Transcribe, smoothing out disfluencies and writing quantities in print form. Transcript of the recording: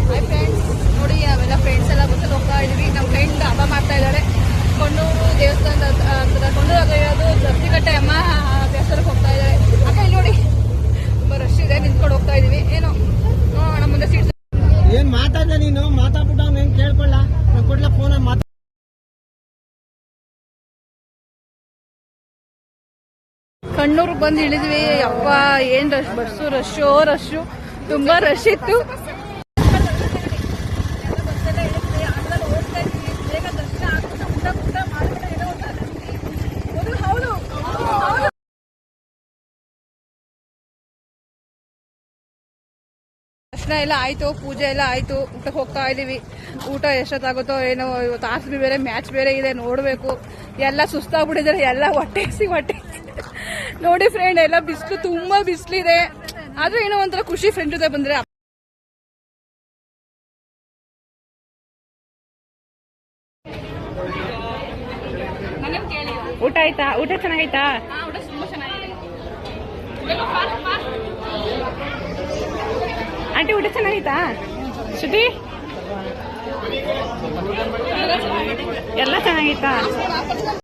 Hi friends, ನೋಡಿ ನಾವೆಲ್ಲ friends ಎಲ್ಲ ಗೊತ್ತಲ್ಲಿ ಹೋಗ್ತಾ ಇದೀವಿ. ನಮ್ಮ ಫ್ರೆಂಡ್ ಹಬ್ಬ ಮಾಡ್ತಾ ಇದ್ದಾರೆ. ಕೊಂಡೂರು ದೇವಸ್ಥಾನದ ಕೊಂಡೂರು ಇರೋದು ಜರ್ಸಿಕಟ್ಟೆ ಅಮ್ಮ ದೇವಸ್ಥಾನಕ್ಕೆ ಹೋಗ್ತಾ ಇದ್ದಾರೆ. ಅಕ್ಕ ಇಲ್ಲಿ ನೋಡಿ ತುಂಬಾ ರಶ್ ಇದೆ, ನಿಂತ್ಕೊಂಡು ಹೋಗ್ತಾ ಇದೀವಿ. ಏನು ನಮ್ಮ ಮುಂದೆ ಸೀಟ್ ಏನ್ ಮಾತಾಡ್ದ ನೀನು ಮಾತಾಡ್ಬಿಟ್ಟು ಅವ್ನು ಹೆಂಗ್ ಕೇಳ್ಕೊಳ್ಳ ಕೊಡ್ಲ ಫೋನ್ ಮಾತಾ. ಕಣ್ಣೂರ್ಗೆ ಬಂದು ಇಳಿದ್ವಿ. ಅಪ್ಪ ಏನ್ ರಶ್, ಬಸ್ಸು ರಶ್ಶು ತುಂಬಾ ರಶ್ ಇತ್ತು. ದರ್ಶನ ಎಲ್ಲ ಆಯ್ತು, ಪೂಜೆ ಎಲ್ಲ ಆಯ್ತು. ಊಟಕ್ಕೆ ಹೋಗ್ತಾ ಇದೀವಿ. ಊಟ ಎಷ್ಟೊತ್ತಾಗುತ್ತೋ ಏನೋ. ಇವತ್ತು ಆರ್ ಸಿ ಬೇರೆ ಮ್ಯಾಚ್ ಬೇರೆ ಇದೆ, ನೋಡ್ಬೇಕು. ಎಲ್ಲ ಸುಸ್ತಾಗ್ಬಿಟ್ಟಿದ್ದಾರೆ, ಎಲ್ಲ ಹೊಟ್ಟೆ ನೋಡಿ ಫ್ರೆಂಡ್, ಎಲ್ಲ ಬಿಸಿಲು, ತುಂಬಾ ಬಿಸಿಲಿದೆ. ಆದ್ರೂ ಏನೋ ಒಂಥರ ಖುಷಿ ಫ್ರೆಂಡ್ ಜೊತೆ ಬಂದ್ರೆ. ಊಟ ಆಯ್ತಾ? ಊಟ ಚೆನ್ನಾಗೈತಾ? ಊಟ ತುಂಬಾ ಚೆನ್ನಾಗಿದೆ ಆಂಟಿ. ಊಟ ಚೆನ್ನಾಗೈತಾ ಶ್ರುತಿ? ಎಲ್ಲ ಚೆನ್ನಾಗೈತಾ?